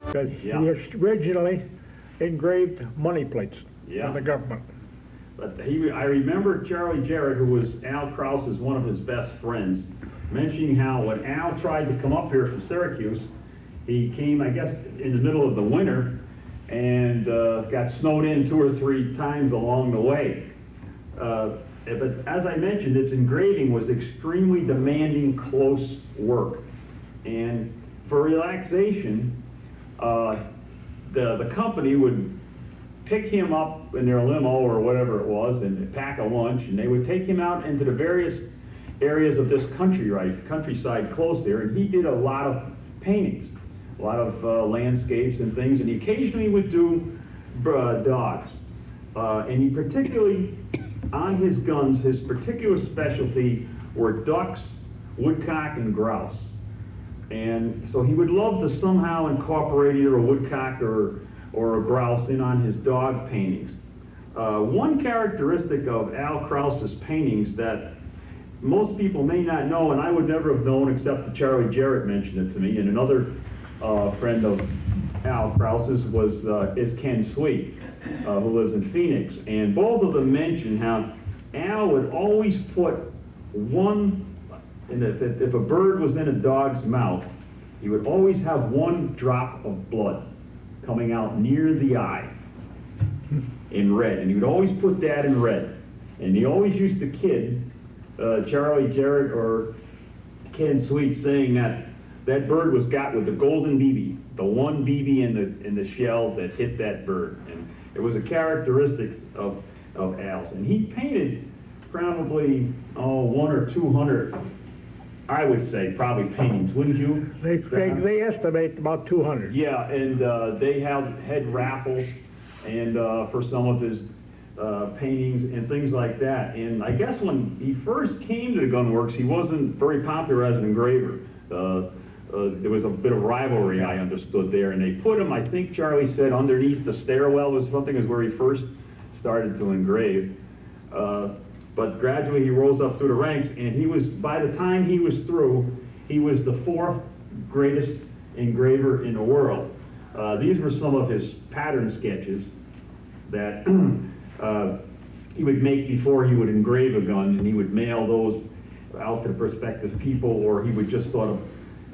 Because Yeah. he originally engraved money plates Yeah. for the government. But I remember Charlie Jarrett, who was Al Krause's one of his best friends, mentioning how when Al tried to come up here from Syracuse, he came, I guess, in the middle of the winter and got snowed in 2 or 3 times along the way. But as I mentioned, its engraving was extremely demanding, close work. And for relaxation, the company would pick him up in their limo or whatever it was and pack a lunch, and they would take him out into the various areas of this countryside close there, and he did a lot of paintings, a lot of landscapes and things, and he occasionally would do dogs. And he particularly, on his guns, his particular specialty were ducks, woodcock, and grouse. And so he would love to somehow incorporate either a woodcock or a grouse in on his dog paintings. One characteristic of Al Krause's paintings that most people may not know, and I would never have known except that Charlie Jarrett mentioned it to me, and another friend of Al Krause's is Ken Sweet, who lives in Phoenix. And both of them mention how Al would always put one, and if a bird was in a dog's mouth, he would always have one drop of blood coming out near the eye in red, and he would always put that in red. And he always used to kid Charlie Jarrett or Ken Sweet, saying that that bird was got with the golden BB, the one BB in the shell that hit that bird. And it was a characteristic of Al's. And he painted probably 100 or 200, I would say, probably paintings, wouldn't you? They estimate about 200. Yeah, and they had raffles and for some of his paintings and things like that. And I guess when he first came to the Gunworks, he wasn't very popular as an engraver. There was a bit of rivalry, I understood, there, and they put him, I think Charlie said, underneath the stairwell was something, is where he first started to engrave. But gradually he rose up through the ranks, and he was, by the time he was through, he was the 4th greatest engraver in the world. These were some of his pattern sketches that he would make before he would engrave a gun, and he would mail those out to prospective people, or he would just sort of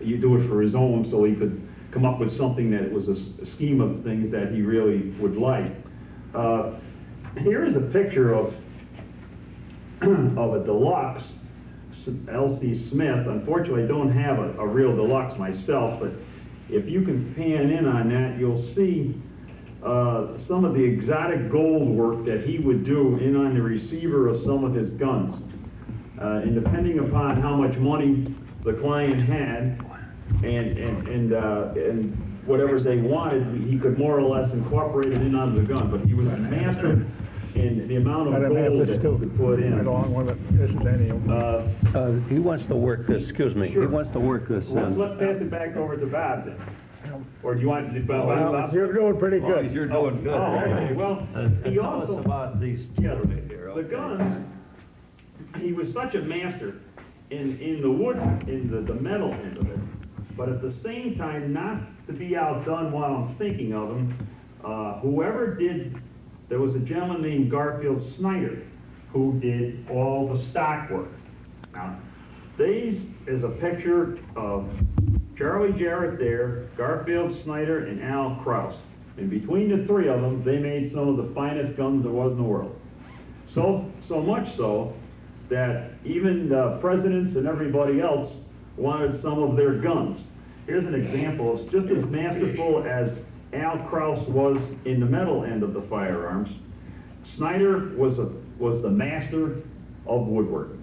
do it for his own so he could come up with something that was a scheme of things that he really would like. Here is a picture of a deluxe L.C. Smith. Unfortunately, I don't have a real deluxe myself, but if you can pan in on that, you'll see some of the exotic gold work that he would do in on the receiver of some of his guns. And depending upon how much money the client had and whatever they wanted, he could more or less incorporate it in on the gun. But he was a master in the amount of gold that he could put in. Right along with it isn't any of them. He wants to work this, excuse me, Sure. he wants to work this in. Let's pass it back over to Bob then. Or do you want to do Bob? You're doing pretty good. You're doing good. Oh, okay. Well, he Tell also, us about these gentlemen here. the guns, he was such a master in the wood, in the metal end of it, but at the same time, not to be outdone while I'm thinking of him, whoever did, there was a gentleman named Garfield Snyder who did all the stock work. Now, these is a picture of Charlie Jarrett there, Garfield Snyder, and Al Krause. And between the 3 of them, they made some of the finest guns there was in the world. So much so that even presidents and everybody else wanted some of their guns. Here's an example. It's just as masterful as Al Krause was in the metal end of the firearms. Snyder was the master of woodworking.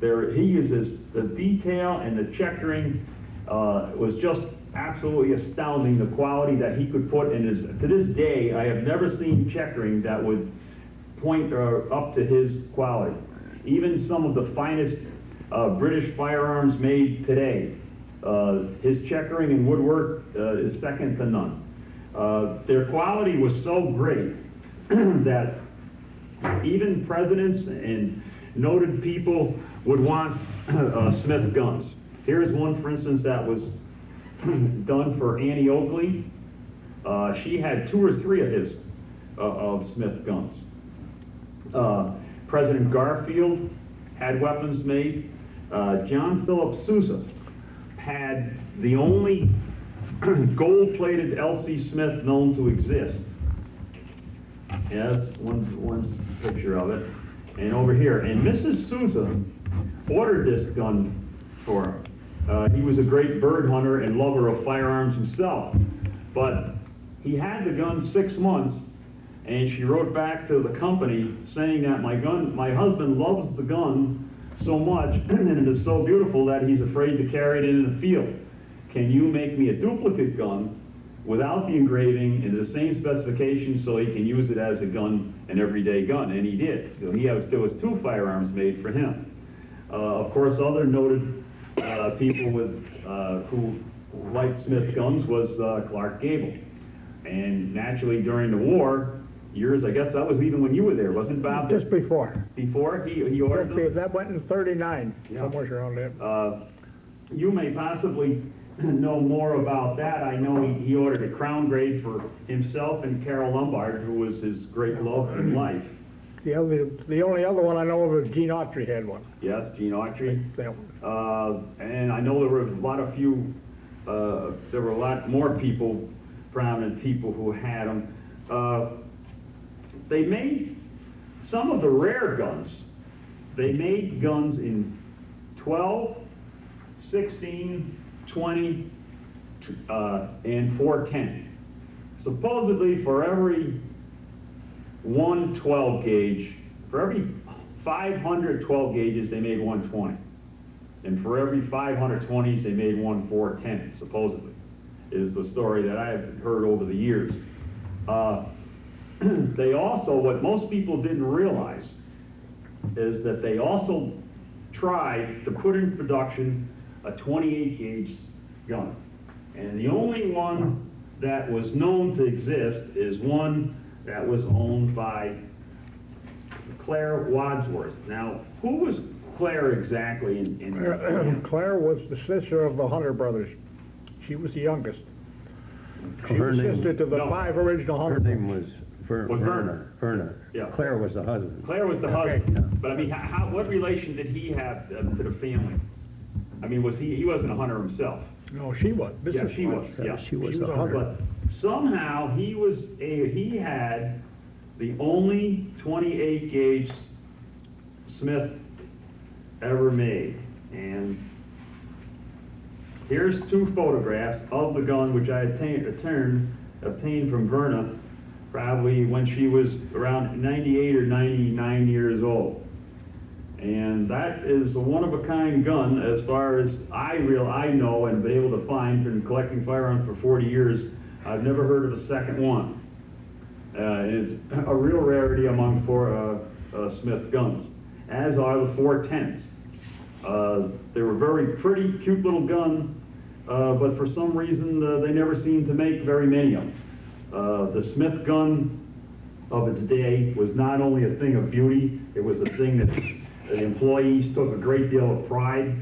He uses the detail and the checkering was just absolutely astounding, the quality that he could put in his. To this day, I have never seen checkering that would point up to his quality. Even some of the finest British firearms made today, his checkering and woodwork is second to none. Their quality was so great that even presidents and noted people would want Smith guns. Here's one, for instance, that was done for Annie Oakley, She had 2 or 3 of his, of Smith guns. President Garfield had weapons made. John Philip Sousa had the only gold-plated L.C. Smith known to exist. Yes, one picture of it. And over here, and Mrs. Sousa ordered this gun for him. He was a great bird hunter and lover of firearms himself. But he had the gun 6 months, and she wrote back to the company saying that my husband loves the gun so much, and it is so beautiful that he's afraid to carry it in the field. Can you make me a duplicate gun without the engraving and the same specifications so he can use it as a gun, an everyday gun? And he did. So there was 2 firearms made for him. Of course, other noted people who liked Smith guns was Clark Gable. And naturally, during the war, I guess that was even when you were there, wasn't it, Bob? Just before. Before he ordered them? That went in 39, Yeah. somewhere around there. You may possibly know more about that. I know he ordered a crown grade for himself and Carol Lombard, who was his great love in life. The only other one I know of is Gene Autry had one. Yes, Gene Autry. Yeah. And I know there were a lot more people, prominent people who had them. They made some of the rare guns. They made guns in 12, 16, 20, and 410. Supposedly for every 1 12 gauge, for every 500 12 gauges, they made 120. And for every 500 20s, they made 1 410, supposedly, is the story that I've heard over the years. They also, what most people didn't realize, is that they also tried to put in production a 28 gauge gun. And the only one that was known to exist is one that was owned by Claire Wadsworth. Now, who was Claire exactly Claire was the sister of the Hunter brothers. She was the youngest. She Her was name- sister to the No. 5 original Her Hunter. name was Werner. Werner. Yeah. Claire was the husband. Claire was the Okay. husband. But I mean, what relation did he have to the family? I mean, he wasn't a hunter himself. No, she was. Yeah, Mrs. she was. Yeah, She was a hunter. But somehow he had the only 28 gauge Smith ever made. And here's 2 photographs of the gun which I obtained from Verna, probably when she was around 98 or 99 years old. And that is a one-of-a-kind gun as far as I know and been able to find from collecting firearms for 40 years. I've never heard of a second one. It's a real rarity among Smith guns, as are the 410s. They were very pretty, cute little gun, but for some reason they never seemed to make very many of them. The Smith gun of its day was not only a thing of beauty, it was a thing that the employees took a great deal of pride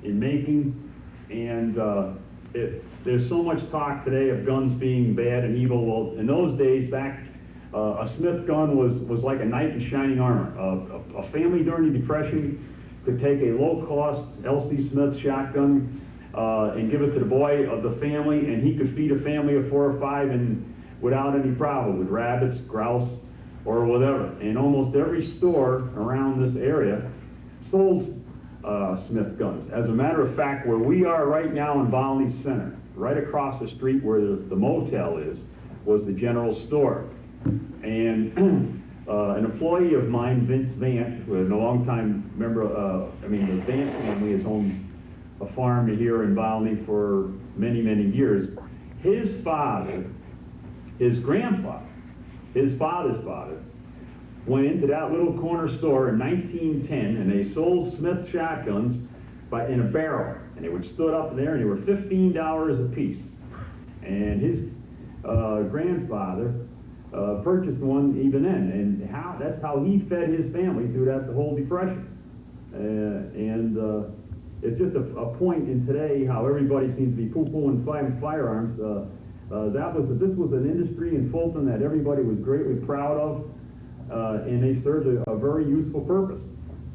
in making. And there's so much talk today of guns being bad and evil. Well, in those days, back, a Smith gun was like a knight in shining armor. A family during the Depression could take a low-cost L.C. Smith shotgun and give it to the boy of the family, and he could feed a family of 4 or 5 and without any problem, with rabbits, grouse, or whatever. And almost every store around this area sold Smith guns. As a matter of fact, where we are right now in Volney Center, right across the street where the motel is, was the general store. And an employee of mine, Vince Vance, who is a longtime member, the Vance family has owned a farm here in Volney for many, many years. His father, his grandfather, his father's father, went into that little corner store in 1910, and they sold Smith shotguns in a barrel. And they were stood up there, and they were $15 a piece. And his grandfather purchased one even then, and that's how he fed his family through the whole Depression. It's just a point in today how everybody seems to be poo-pooing firearms. This was an industry in Fulton that everybody was greatly proud of, and they served a very useful purpose.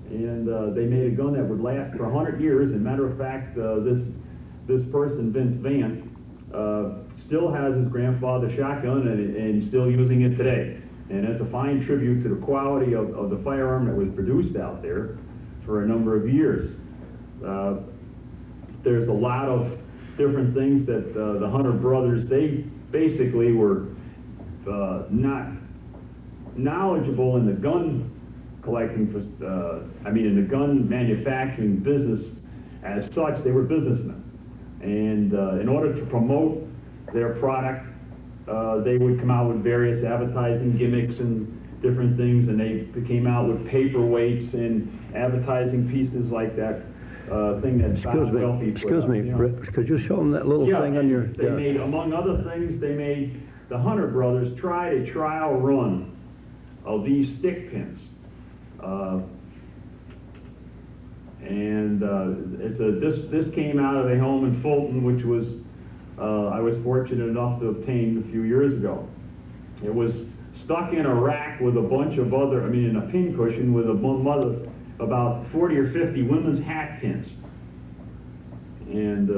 And they made a gun that would last for 100 years. As a matter of fact, this person, Vince Van, still has his grandfather's shotgun and still using it today. And it's a fine tribute to the quality of the firearm that was produced out there for a number of years. There's a lot of different things that the Hunter brothers, they basically were not knowledgeable in the gun collecting, in the gun manufacturing business as such. They were businessmen. And in order to promote their product, they would come out with various advertising gimmicks and different things, and they came out with paperweights and advertising pieces like that thing that Excuse me, you know. Rick, could you show them that little thing on your... They made, among other things, they made, the Hunter brothers tried a trial run of these stick pins. This came out of a home in Fulton, which was, I was fortunate enough to obtain a few years ago. It was stuck in a rack with a bunch of other, in a pin cushion with about 40 or 50 women's hat pins. And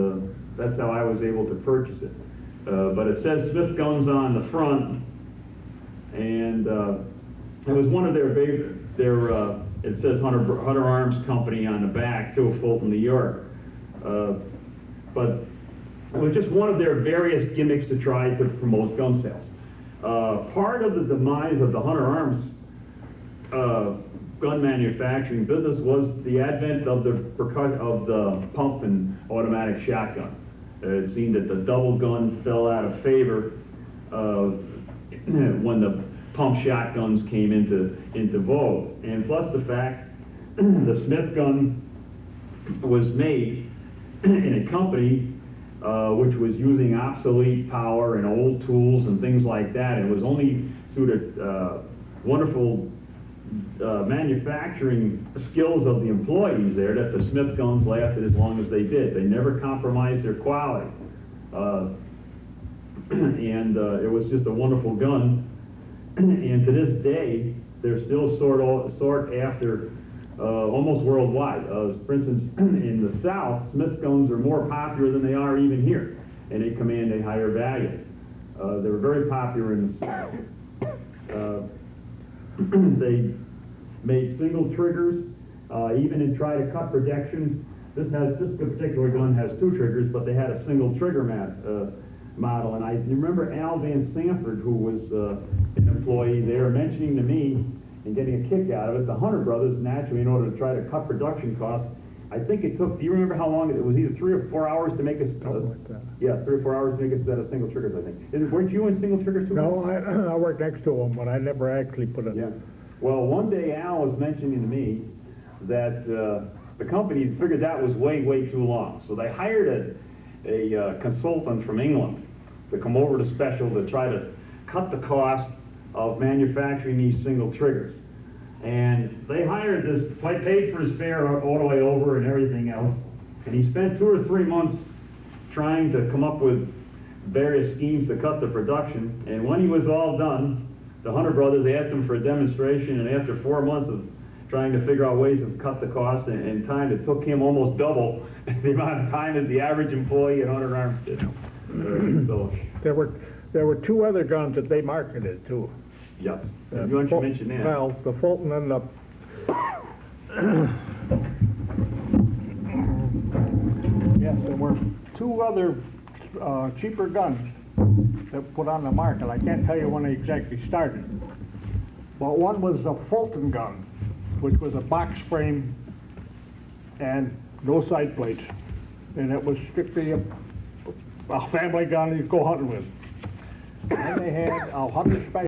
that's how I was able to purchase it. But it says Smith Guns on the front, and it was one of it says Hunter Arms Company on the back, too, Fulton, New York. But it was just one of their various gimmicks to try to promote gun sales. Part of the demise of the Hunter Arms gun manufacturing business was the advent of the pump and automatic shotgun. It seemed that the double gun fell out of favor when the pump shotguns came into vogue. And plus the fact the Smith gun was made in a company which was using obsolete power and old tools and things like that. It was only through the wonderful manufacturing skills of the employees there that the Smith guns lasted as long as they did. They never compromised their quality. It was just a wonderful gun. And to this day, they're still sought after almost worldwide. For instance, in the South, Smith guns are more popular than they are even here, and they command a higher value. They were very popular in the South. They made single triggers, even in try to cut projections. This particular gun has two triggers, but they had a single trigger model. And I remember Al Van Sanford, who was an employee there, mentioning to me and getting a kick out of it, the Hunter brothers, naturally, in order to try to cut production costs, I think it took, do you remember how long it was? Either 3 or 4 hours to make a... Something like that. Yeah, 3 or 4 hours to make a set of single triggers, I think. Weren't you in single triggers too? No, I worked next to them, but I never actually put it. Yeah. Well, one day Al was mentioning to me that the company figured that was way, way too long. So they hired a consultant from England to come over to Special to try to cut the cost of manufacturing these single triggers. And they hired this, paid for his fare all the way over and everything else. And he spent 2 or 3 months trying to come up with various schemes to cut the production. And when he was all done, the Hunter brothers asked him for a demonstration, and after 4 months of trying to figure out ways to cut the cost and time, it took him almost double the amount of time as the average employee at Hunter Arms did. So, There were 2 other guns that they marketed too. yeah. You want to mention that? Well, the Fulton and the... Yes, there were 2 other cheaper guns that put on the market. I can't tell you when they exactly started. But one was the Fulton gun, which was a box frame and no side plates. And it was strictly a family gun you'd go hunting with. And they had a hunter special.